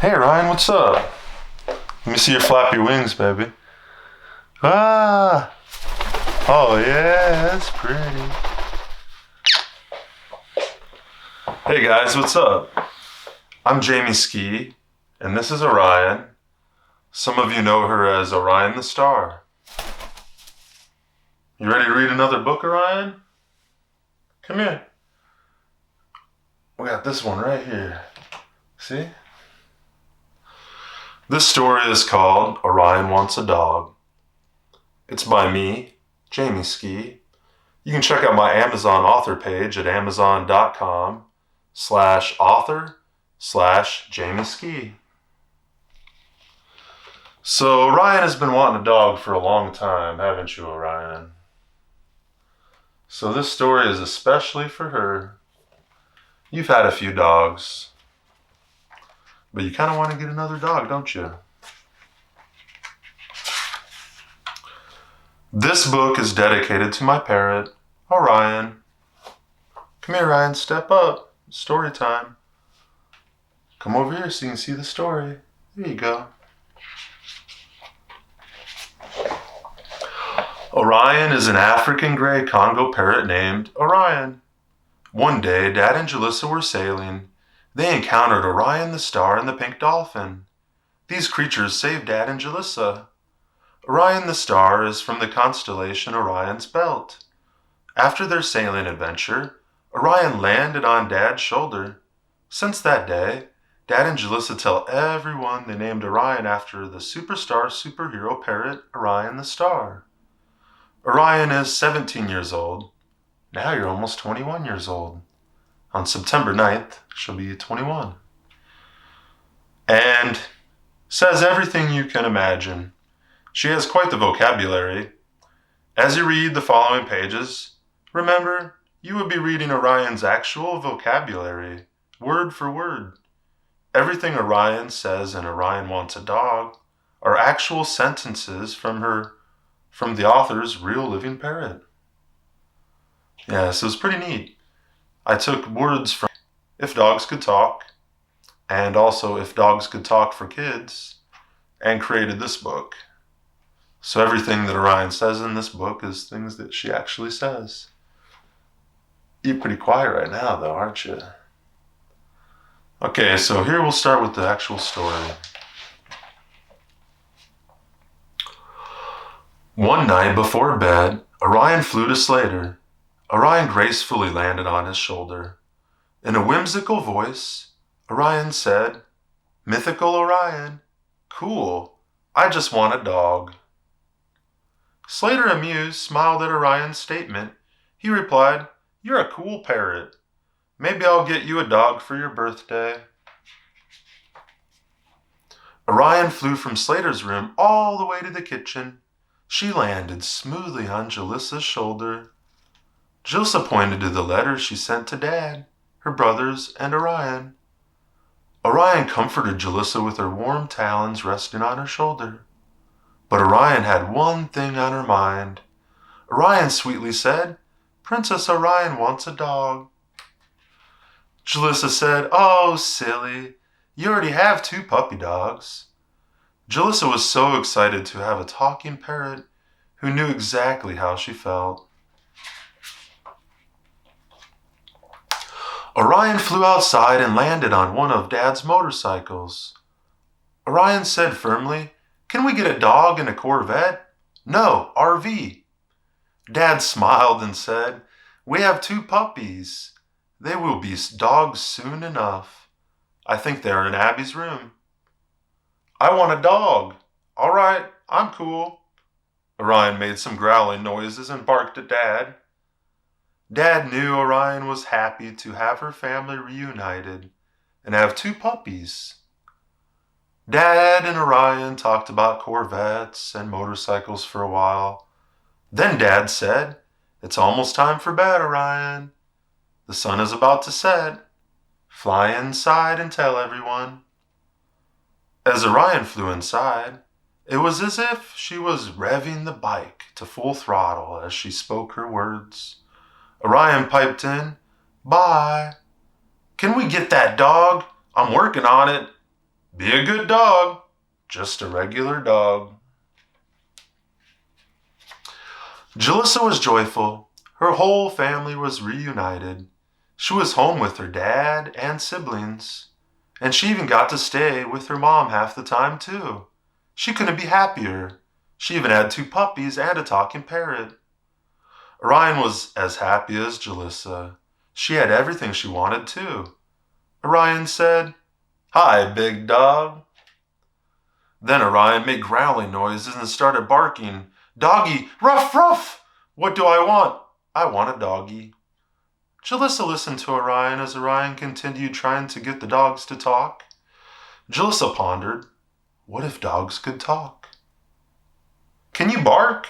Hey Ryan, what's up? Let me see your flappy wings, baby. Ah! Oh yeah, that's pretty. Hey guys, what's up? I'm Jamie Skeie, and this is Orion. Some of you know her as Orion the Star. You ready to read another book, Orion? Come here. We got this one right here. See? This story is called Orion Wants a Dog. It's by me, Jamie Skeie. You can check out my Amazon author page at amazon.com/author/Jamie Skeie. So Orion has been wanting a dog for a long time, haven't you, Orion? So this story is especially for her. You've had a few dogs, but you kind of want to get another dog, don't you? This book is dedicated to my parrot, Orion. Come here, Ryan, step up. It's story time. Come over here so you can see the story. There you go. Orion is an African Grey Congo parrot named Orion. One day, Dad and Jalissa were sailing. They encountered Orion the Star and the pink dolphin. These creatures saved Dad and Jalissa. Orion the Star is from the constellation Orion's Belt. After their sailing adventure, Orion landed on Dad's shoulder. Since that day, Dad and Jalissa tell everyone they named Orion after the superstar superhero parrot Orion the Star. Orion is 17 years old. Now you're almost 21 years old. On September 9th, she'll be 21. And says everything you can imagine. She has quite the vocabulary. As you read the following pages, remember, you would be reading Orion's actual vocabulary, word for word. Everything Orion says in Orion Wants a Dog are actual sentences from the author's real living parrot. Yeah, so it's pretty neat. I took words from If Dogs Could Talk, and also If Dogs Could Talk for Kids, and created this book. So everything that Orion says in this book is things that she actually says. You're pretty quiet right now, though, aren't you? Okay, so here we'll start with the actual story. One night before bed, Orion flew to Slater. Orion gracefully landed on his shoulder. In a whimsical voice, Orion said, "Mythical Orion, cool, I just want a dog." Slater, amused, smiled at Orion's statement. He replied, "You're a cool parrot. Maybe I'll get you a dog for your birthday." Orion flew from Slater's room all the way to the kitchen. She landed smoothly on Jalissa's shoulder. Jalissa pointed to the letter she sent to Dad, her brothers, and Orion. Orion comforted Jalissa with her warm talons resting on her shoulder. But Orion had one thing on her mind. Orion sweetly said, "Princess Orion wants a dog." Jalissa said, "Oh, silly, you already have 2 puppy dogs." Jalissa was so excited to have a talking parrot who knew exactly how she felt. Orion flew outside and landed on one of Dad's motorcycles. Orion said firmly, "Can we get a dog and a Corvette?" "No, RV." Dad smiled and said, "We have 2 puppies. They will be dogs soon enough. I think they are in Abby's room." "I want a dog." "All right, I'm cool." Orion made some growling noises and barked at Dad. Dad knew Orion was happy to have her family reunited and have 2 puppies. Dad and Orion talked about Corvettes and motorcycles for a while. Then Dad said, "It's almost time for bed, Orion. The sun is about to set. Fly inside and tell everyone." As Orion flew inside, it was as if she was revving the bike to full throttle as she spoke her words. Orion piped in, "Bye. Can we get that dog? I'm working on it." Be a good dog. Just a regular dog. Jalissa was joyful. Her whole family was reunited. She was home with her dad and siblings. And she even got to stay with her mom half the time, too. She couldn't be happier. She even had 2 puppies and a talking parrot. Orion was as happy as Jalissa. She had everything she wanted, too. Orion said, "Hi, big dog." Then Orion made growling noises and started barking. "Doggy, ruff, ruff! What do I want? I want a doggy." Jalissa listened to Orion as Orion continued trying to get the dogs to talk. Jalissa pondered, what if dogs could talk? "Can you bark?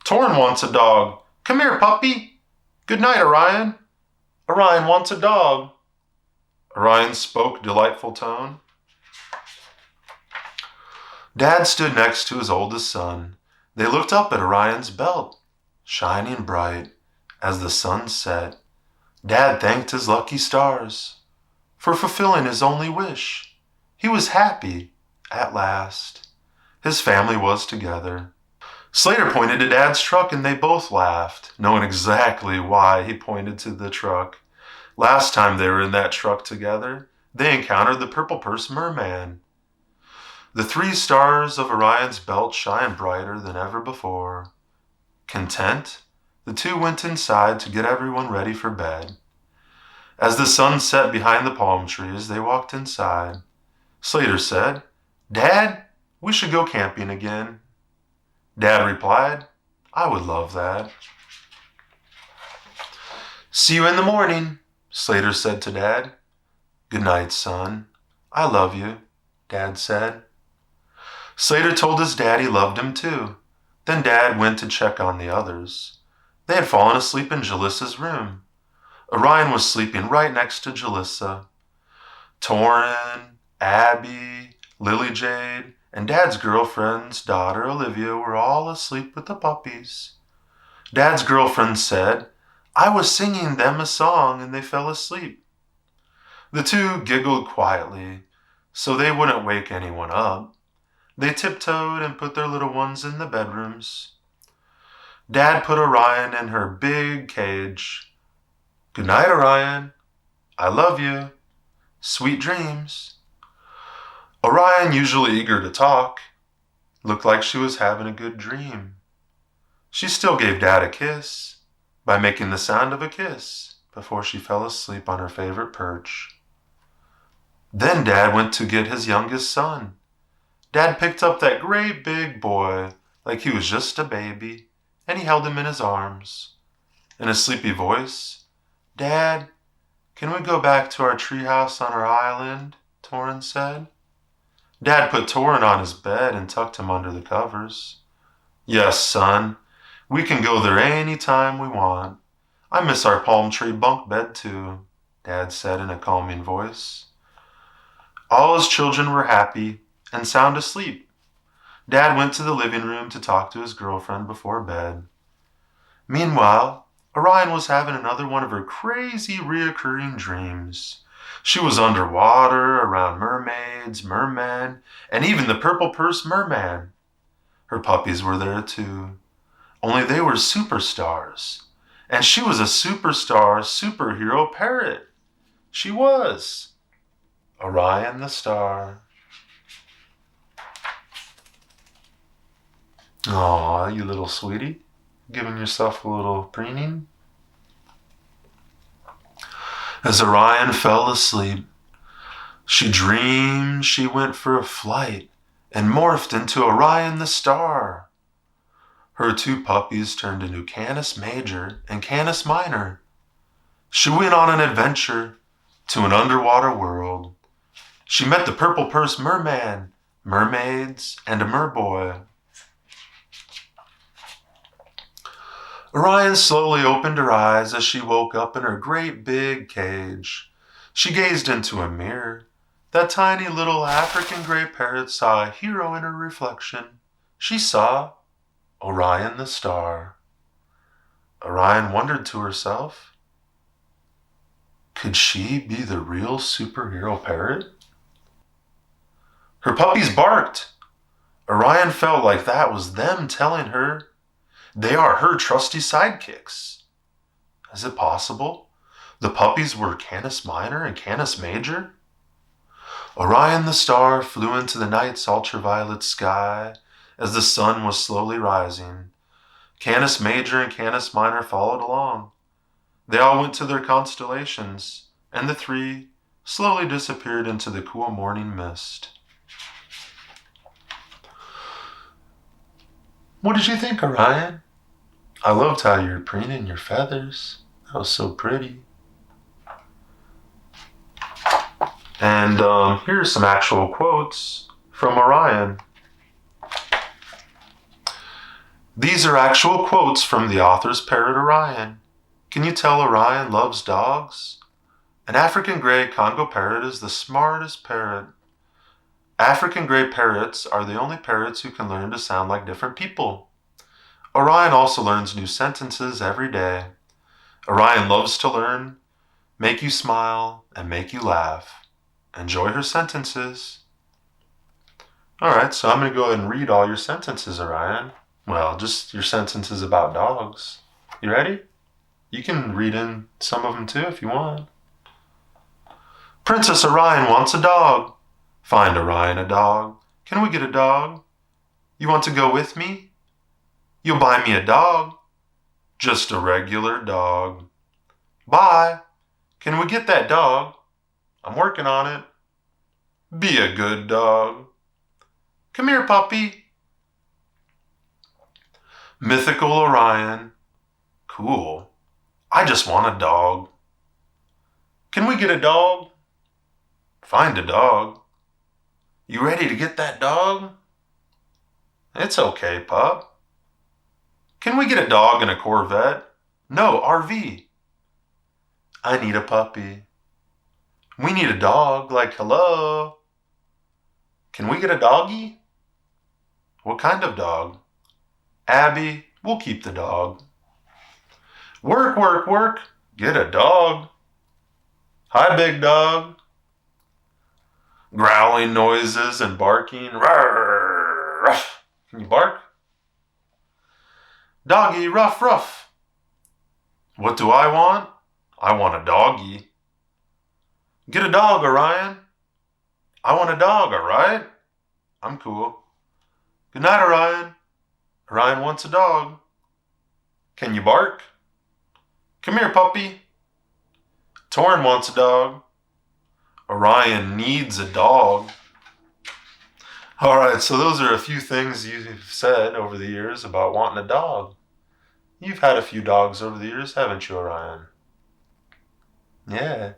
Torin wants a dog. Come here, puppy. Good night, Orion. Orion wants a dog." Orion spoke delightful tone. Dad stood next to his oldest son. They looked up at Orion's belt, shining bright as the sun set. Dad thanked his lucky stars for fulfilling his only wish. He was happy at last. His family was together. Slater pointed to Dad's truck and they both laughed, knowing exactly why he pointed to the truck. Last time they were in that truck together, they encountered the Purple Purse Merman. The 3 stars of Orion's belt shined brighter than ever before. Content, the 2 went inside to get everyone ready for bed. As the sun set behind the palm trees, they walked inside. Slater said, "Dad, we should go camping again." Dad replied, "I would love that." "See you in the morning," Slater said to Dad. "Good night, son. I love you," Dad said. Slater told his dad he loved him too. Then Dad went to check on the others. They had fallen asleep in Jalissa's room. Orion was sleeping right next to Jalissa. Torin, Abby, Lily Jade, and Dad's girlfriend's daughter, Olivia, were all asleep with the puppies. Dad's girlfriend said, "I was singing them a song and they fell asleep." The 2 giggled quietly, so they wouldn't wake anyone up. They tiptoed and put their little ones in the bedrooms. Dad put Orion in her big cage. "Good night, Orion. I love you. Sweet dreams." Orion, usually eager to talk, looked like she was having a good dream. She still gave Dad a kiss by making the sound of a kiss before she fell asleep on her favorite perch. Then Dad went to get his youngest son. Dad picked up that great big boy like he was just a baby, and he held him in his arms. In a sleepy voice, "Dad, can we go back to our treehouse on our island?" Torin said. Dad put Torin on his bed and tucked him under the covers. "Yes, son, we can go there any time we want. I miss our palm tree bunk bed too," Dad said in a calming voice. All his children were happy and sound asleep. Dad went to the living room to talk to his girlfriend before bed. Meanwhile, Orion was having another one of her crazy reoccurring dreams. She was underwater, around mermaids, mermen, and even the Purple Purse Merman. Her puppies were there too, only they were superstars. And she was a superstar superhero parrot. She was Orion the Star. Aw, you little sweetie. Giving yourself a little preening. As Orion fell asleep, she dreamed she went for a flight and morphed into Orion the Star. Her 2 puppies turned into Canis Major and Canis Minor. She went on an adventure to an underwater world. She met the Purple Purse Merman, mermaids, and a merboy. Orion slowly opened her eyes as she woke up in her great big cage. She gazed into a mirror. That tiny little African Grey parrot saw a hero in her reflection. She saw Orion the Star. Orion wondered to herself, could she be the real superhero parrot? Her puppies barked. Orion felt like that was them telling her they are her trusty sidekicks. Is it possible? The puppies were Canis Minor and Canis Major? Orion the Star flew into the night's ultraviolet sky as the sun was slowly rising. Canis Major and Canis Minor followed along. They all went to their constellations, and the three slowly disappeared into the cool morning mist. What did you think, Orion? I loved how you were preening your feathers. That was so pretty. And here are some actual quotes from Orion. These are actual quotes from the author's parrot Orion. Can you tell Orion loves dogs? An African Grey Congo parrot is the smartest parrot. African Grey parrots are the only parrots who can learn to sound like different people. Orion also learns new sentences every day. Orion loves to learn, make you smile, and make you laugh. Enjoy her sentences. Alright, so I'm going to go ahead and read all your sentences, Orion. Well, just your sentences about dogs. You ready? You can read in some of them too if you want. Princess Orion wants a dog. Find Orion a dog. Can we get a dog? You want to go with me? You'll buy me a dog. Just a regular dog. Bye. Can we get that dog? I'm working on it. Be a good dog. Come here, puppy. Mythical Orion. Cool. I just want a dog. Can we get a dog? Find a dog. You ready to get that dog? It's okay, pup. Can we get a dog in a Corvette? No, RV. I need a puppy. We need a dog, like hello. Can we get a doggy? What kind of dog? Abby, we'll keep the dog. Work, work, work. Get a dog. Hi, big dog. Growling noises and barking. Rawr, ruff. Can you bark? Doggy, ruff, ruff. What do I want? I want a doggy. Get a dog, Orion. I want a dog, all right? I'm cool. Good night, Orion. Orion wants a dog. Can you bark? Come here, puppy. Torin wants a dog. Orion needs a dog. All right, so those are a few things you've said over the years about wanting a dog. You've had a few dogs over the years, haven't you, Orion? Yeah.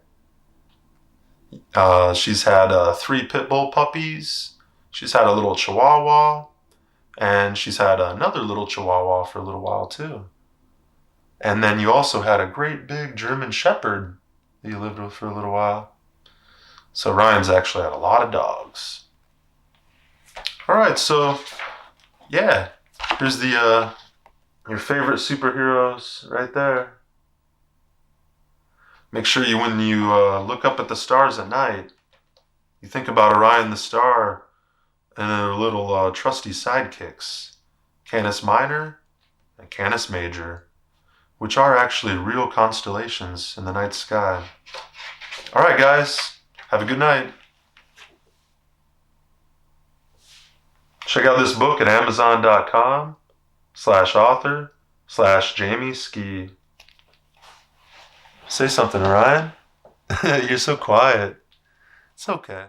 She's had 3 pit bull puppies. She's had a little chihuahua. And she's had another little chihuahua for a little while, too. And then you also had a great big German shepherd that you lived with for a little while. So Ryan's actually had a lot of dogs. All right, so yeah, here's the your favorite superheroes right there. Make sure when you look up at the stars at night, you think about Orion the Star and their little trusty sidekicks, Canis Minor and Canis Major, which are actually real constellations in the night sky. All right, guys, have a good night. Check out this book at amazon.com/author/Jamie Skeie. Say something, Orion. You're so quiet. It's okay.